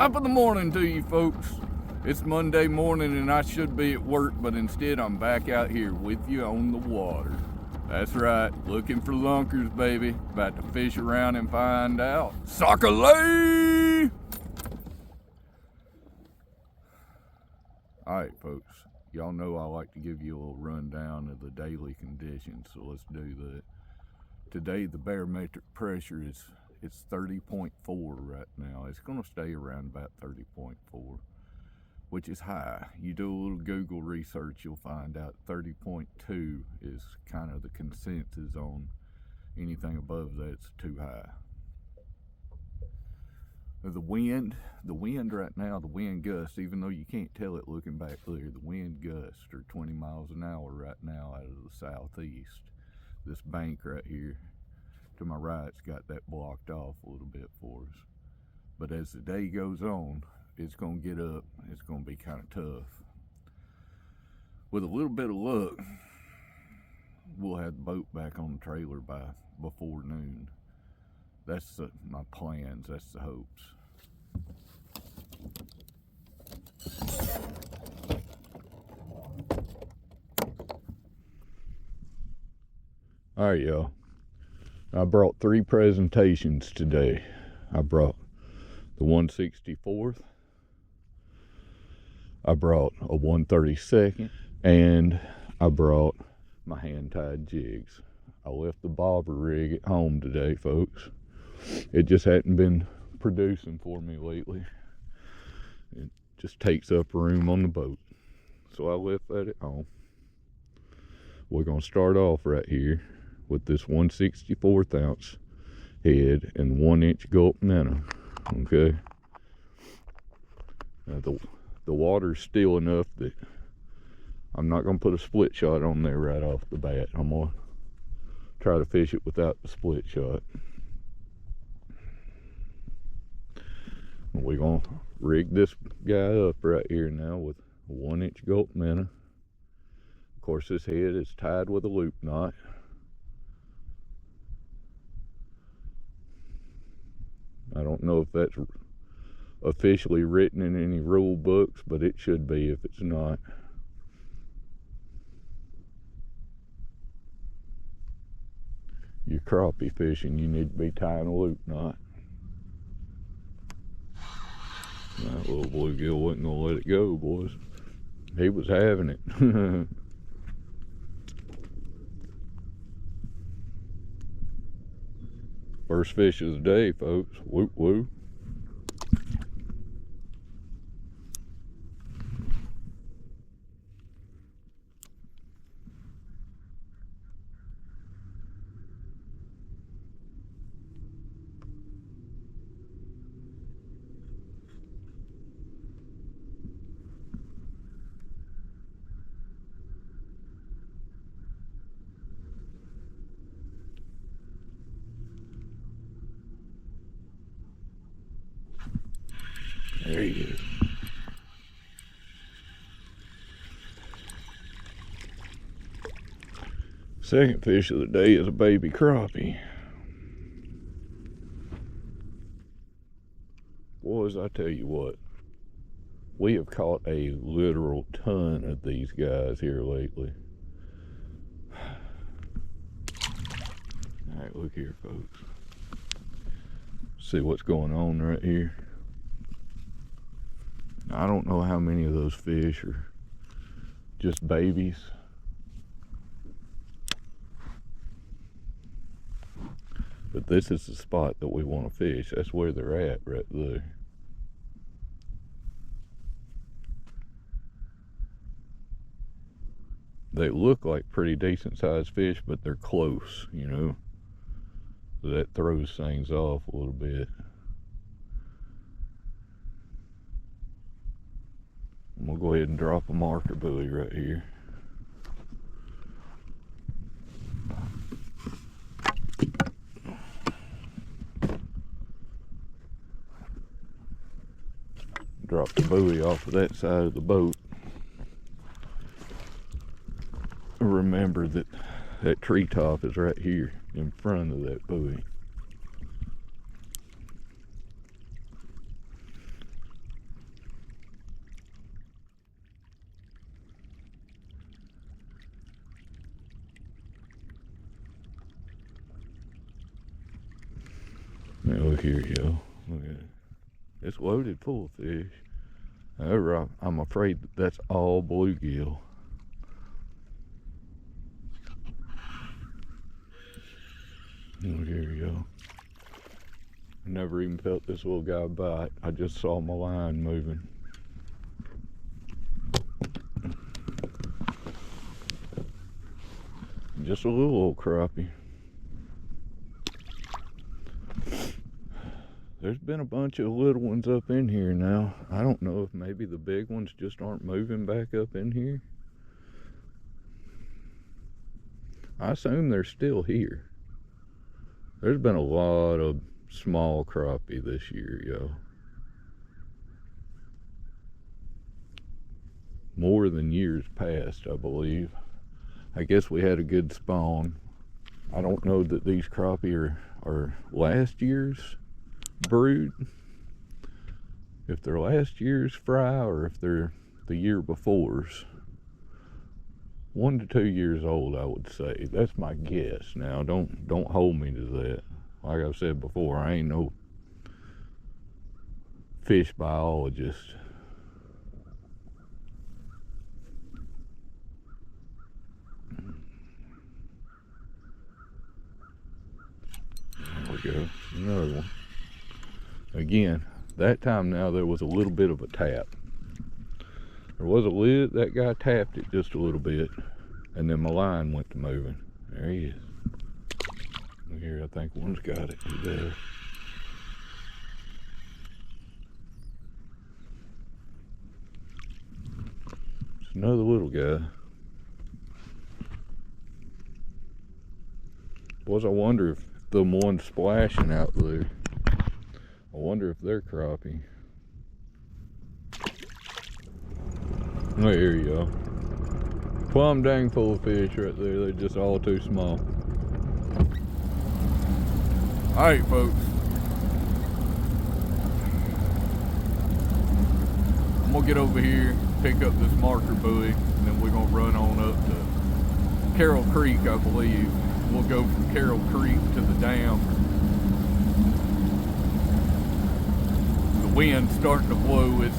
Top of the morning to you folks. It's Monday morning and I should be at work, but instead I'm back out here with you on the water. That's right, looking for lunkers, baby. About to fish around and find out. Sock-a-lay! Alright folks, y'all know I like to give you a little rundown of the daily conditions, so let's do that. Today the barometric pressure is 30.4 right now. It's going to stay around about 30.4, which is high. You do a little Google research, you'll find out 30.2 is kind of the consensus on anything above that's too high. The wind right now, the wind gusts, even though you can't tell it looking back there, the wind gusts are 20 miles an hour right now out of the southeast. This bank right here to my right's got that blocked off a little bit for us. But as the day goes on, it's going to get up. It's going to be kind of tough. With a little bit of luck, we'll have the boat back on the trailer before noon. That's my plans. That's the hopes. All right, y'all. I brought 3 presentations today. I brought the 164th. I brought a 132nd, and I brought my hand-tied jigs. I left the bobber rig at home today, folks. It just hadn't been producing for me lately. It just takes up room on the boat. So I left that at home. We're going to start off right here with this 1/64 ounce head and 1-inch gulp minnow. Okay. Now the water's still enough that I'm not going to put a split shot on there right off the bat. I'm going to try to fish it without the split shot. We're going to rig this guy up right here now with a 1-inch gulp minnow. Of course, this head is tied with a loop knot. I don't know if that's officially written in any rule books, but it should be if it's not. You're crappie fishing, you need to be tying a loop knot. That little bluegill wasn't gonna let it go, boys. He was having it. First fish of the day, folks. Whoop whoop. There he is. Second fish of the day is a baby crappie. Boys, I tell you what, we have caught a literal ton of these guys here lately. Alright, look here, folks. See what's going on right here. I don't know how many of those fish are just babies. But this is the spot that we want to fish. That's where they're at right there. They look like pretty decent sized fish, but they're close, you know. So that throws things off a little bit. I'm gonna go ahead and drop a marker buoy right here. Drop the buoy off of that side of the boat. Remember that that treetop is right here in front of that buoy. here, yo. Look at it. It's loaded full of fish. However, I'm afraid that's all bluegill. Look here, yo. I never even felt this little guy bite. I just saw my line moving. Just a little old crappie. There's been a bunch of little ones up in here now. I don't know if maybe the big ones just aren't moving back up in here. I assume they're still here. There's been a lot of small crappie this year, yo. More than years past, I believe. I guess we had a good spawn. I don't know that these crappie are last year's brood. If they're last year's fry or if they're the year before's. 1 to 2 years old, I would say. That's my guess. Now, don't hold me to that. Like I've said before, I ain't no fish biologist. There we go. Another one. Again, that time now there was a little bit of a tap. There was a lid, that guy tapped it just a little bit, and then my line went to moving. There he is. Look here, I think one's got it. He does. It's another little guy. Boys, I wonder if the ones splashing out there, I wonder if they're crappie. There you go. Plumb dang full of fish right there. They're just all too small. Alright, folks. I'm gonna get over here, pick up this marker buoy, and then we're gonna run on up to Carroll Creek, I believe. We'll go from Carroll Creek to the dam. The wind's starting to blow. It's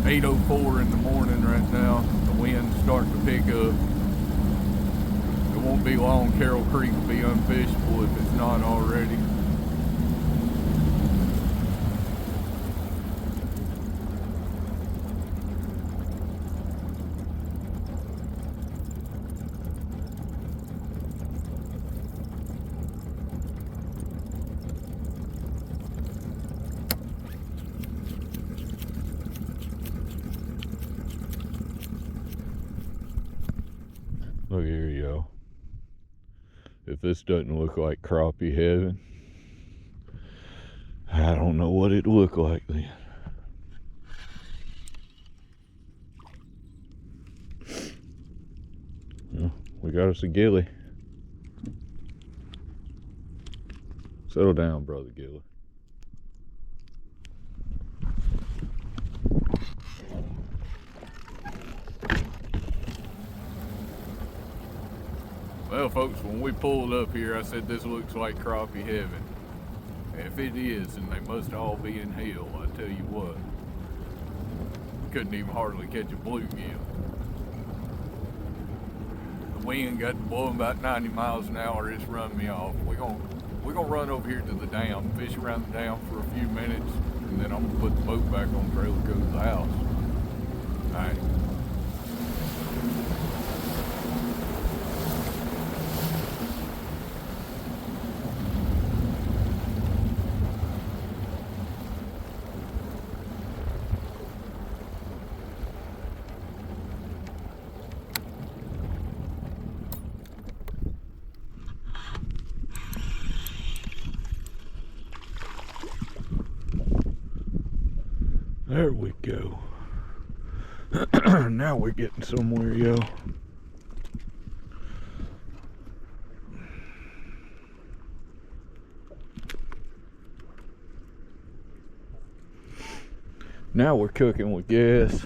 8:04 in the morning right now. The wind's starting to pick up. It won't be long. Carroll Creek will be unfishable if it's not already. Look here, yo. If this doesn't look like crappie heaven, I don't know what it'd look like then. Well, we got us a gilly. Settle down, brother gilly. Well, folks, when we pulled up here, I said this looks like crappie heaven. If it is, then they must all be in hell, I tell you what. Couldn't even hardly catch a bluegill. The wind got to blowing about 90 miles an hour. It's run me off. We're gonna run over here to the dam, fish around the dam for a few minutes, and then I'm gonna put the boat back on the trailer and go to the house. All right. There we go. Now we're getting somewhere, yo. Now we're cooking with gas.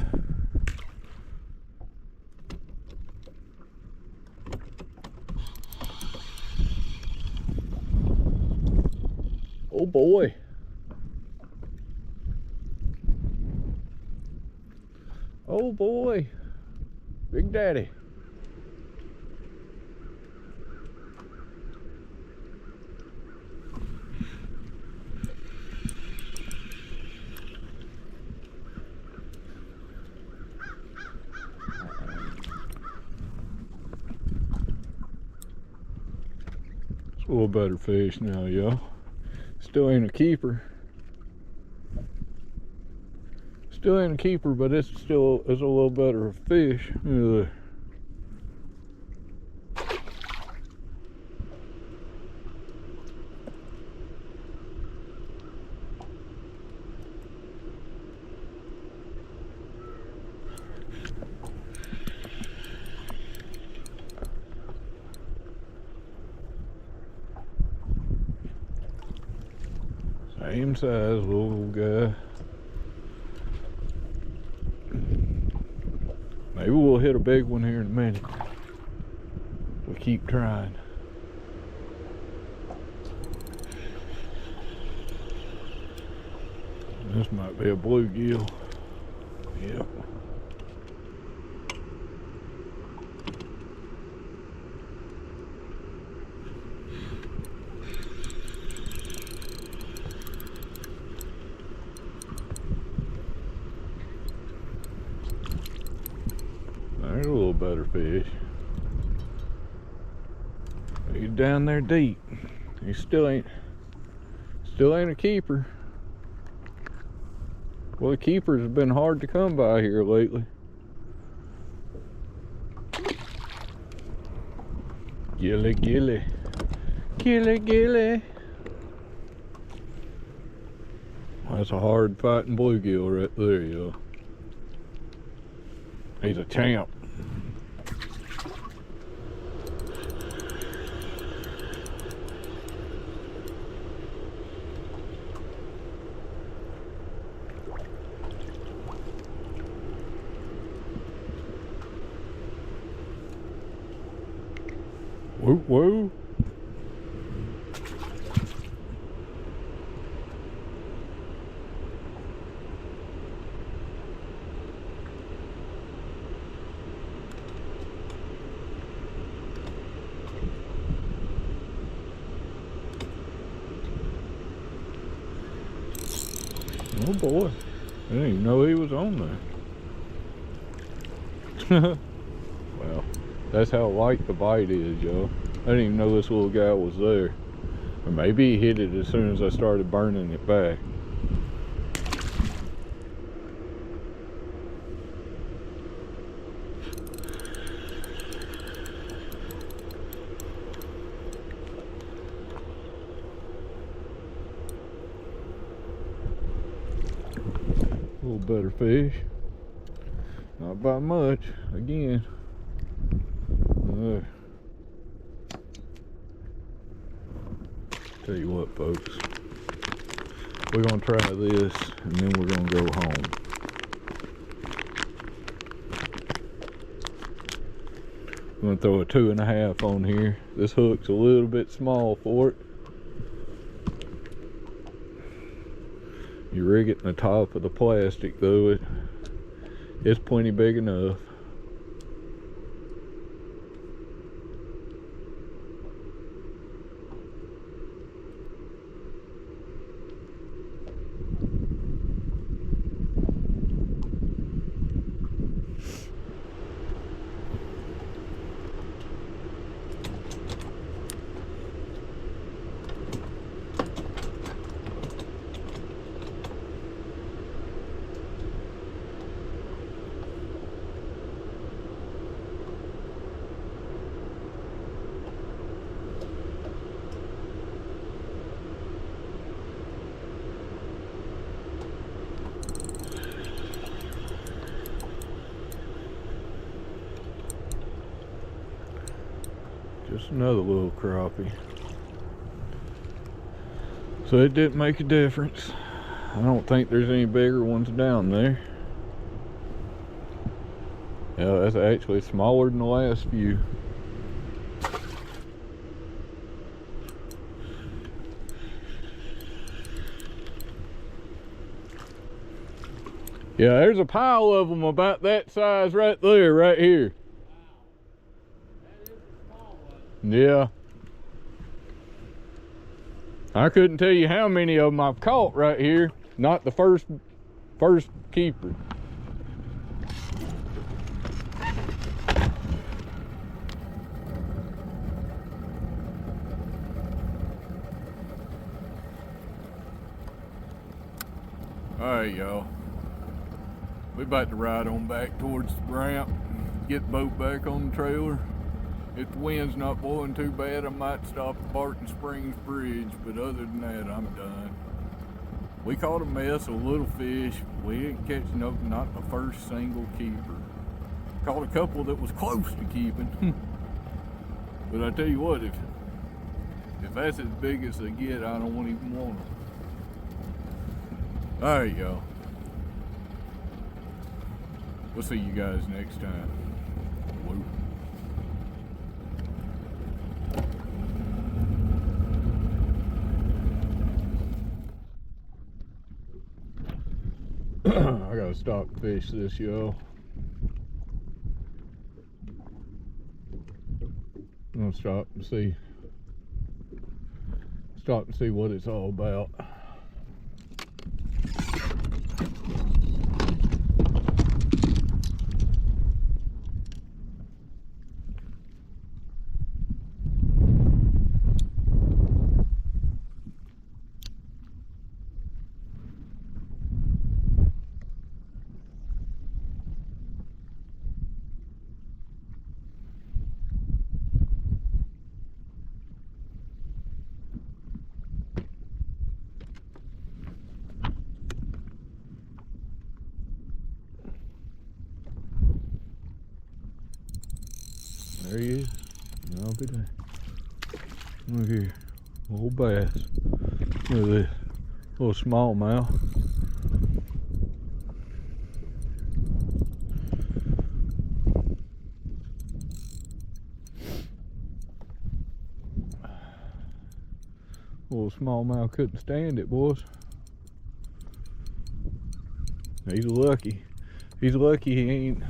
Oh boy. boy. Big Daddy. It's a little better fish now, y'all. Still ain't a keeper. Still ain't a keeper, but it's a little better fish. Ugh. Same size little guy. Maybe we'll hit a big one here in a minute. We'll keep trying. This might be a bluegill. Yep. There's a little better fish. He's down there deep. He still ain't a keeper. Well, the keepers have been hard to come by here lately. Gilly, gilly. Gilly, gilly. That's a hard fighting bluegill right there, y'all. He's a champ. Whoa, whoa. Oh boy, I didn't even know he was on there. Well, that's how light the bite is, y'all. I didn't even know this little guy was there. Or maybe he hit it as soon as I started burning it back. A little better fish. Not by much, again. Tell you what, folks, we're gonna try this and then we're gonna go home. I'm gonna throw a 2.5 on here. This hook's a little bit small for it. You rig it in the top of the plastic though, it's plenty big enough. Just another little crappie. So it didn't make a difference. I don't think there's any bigger ones down there. Yeah, that's actually smaller than the last few. Yeah, there's a pile of them about that size right there, right here. Wow. That is a small one. Yeah. I couldn't tell you how many of them I've caught right here. Not the first keeper. Alright, y'all. We about to ride on back towards the ramp, get the boat back on the trailer. If the wind's not blowing too bad, I might stop at Barton Springs Bridge, but other than that, I'm done. We caught a mess of little fish. We ain't catching up, not the first single keeper. Caught a couple that was close to keeping. But I tell you what, if that's as big as they get, I don't even want them. Alright, y'all. We'll see you guys next time. Woo. I gotta stop and fish this, y'all. I'm gonna stop and see what it's all about. There he is. I'll be there. Look here. Old bass. Look at this. Little smallmouth. Little smallmouth couldn't stand it, boys. He's lucky. He's lucky he ain't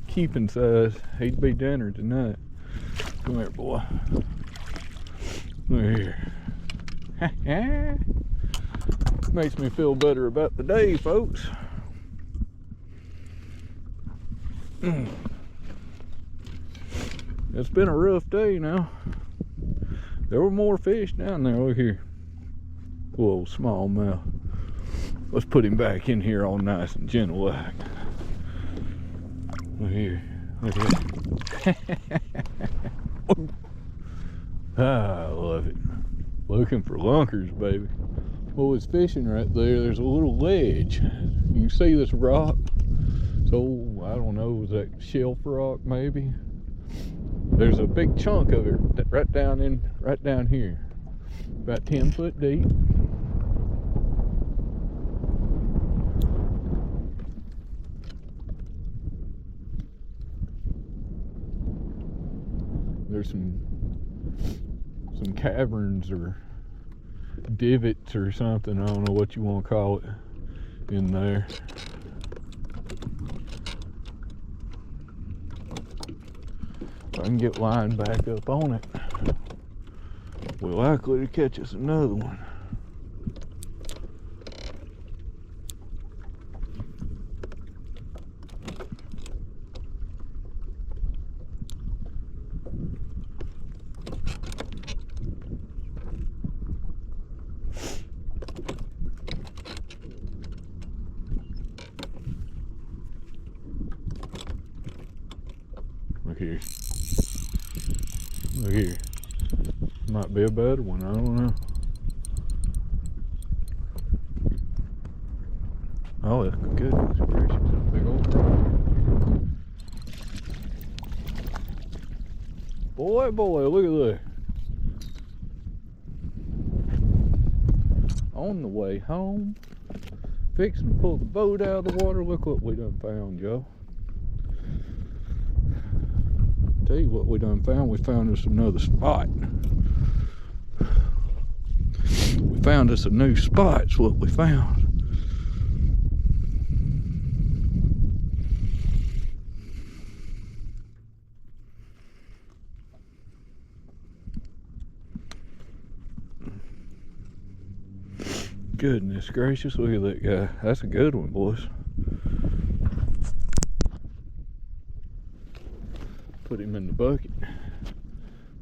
keeping size. He'd be dinner tonight. Come here, boy. Look here. Makes me feel better about the day, folks. It's been a rough day now. There were more fish down there. Look here. Whoa, smallmouth. Let's put him back in here all nice and gentle like. Look here. Look at that. I love it. Looking for lunkers, baby. Well, it's fishing right there. There's a little ledge. You can see this rock. So, I don't know, is that shelf rock maybe? There's a big chunk of it right down here. About 10 foot deep. There's some caverns or divots or something, I don't know what you want to call it, in there. If I can get line back up on it, we're likely to catch us another one. Look here. Look here. Might be a better one, I don't know. Oh, that's goodness gracious, a big old frog. Boy, look at that. On the way home, fixing to pull the boat out of the water. Look what we done found, Joe. Tell you what we done found. We found us another spot. We found us a new spot's what we found. Goodness gracious, look at that guy. That's a good one, boys. Put him in the bucket.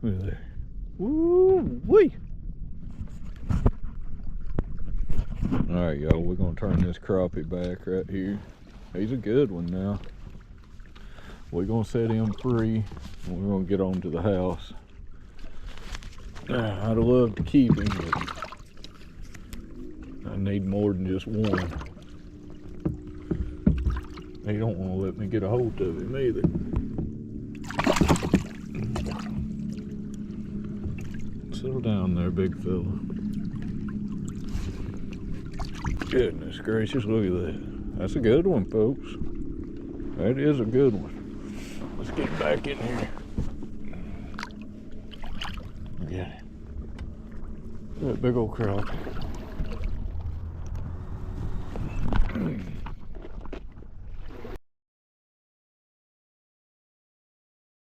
Look at that. Woo-wee! Alright, y'all, we're gonna turn this crappie back right here. He's a good one now. We're gonna set him free and we're gonna get on to the house. I'd love to keep him, but I need more than just one. They don't want to let me get a hold of him either. Settle down there, big fella. Goodness gracious, look at that. That's a good one, folks. That is a good one. Let's get back in here. Look at it. That big old crappie.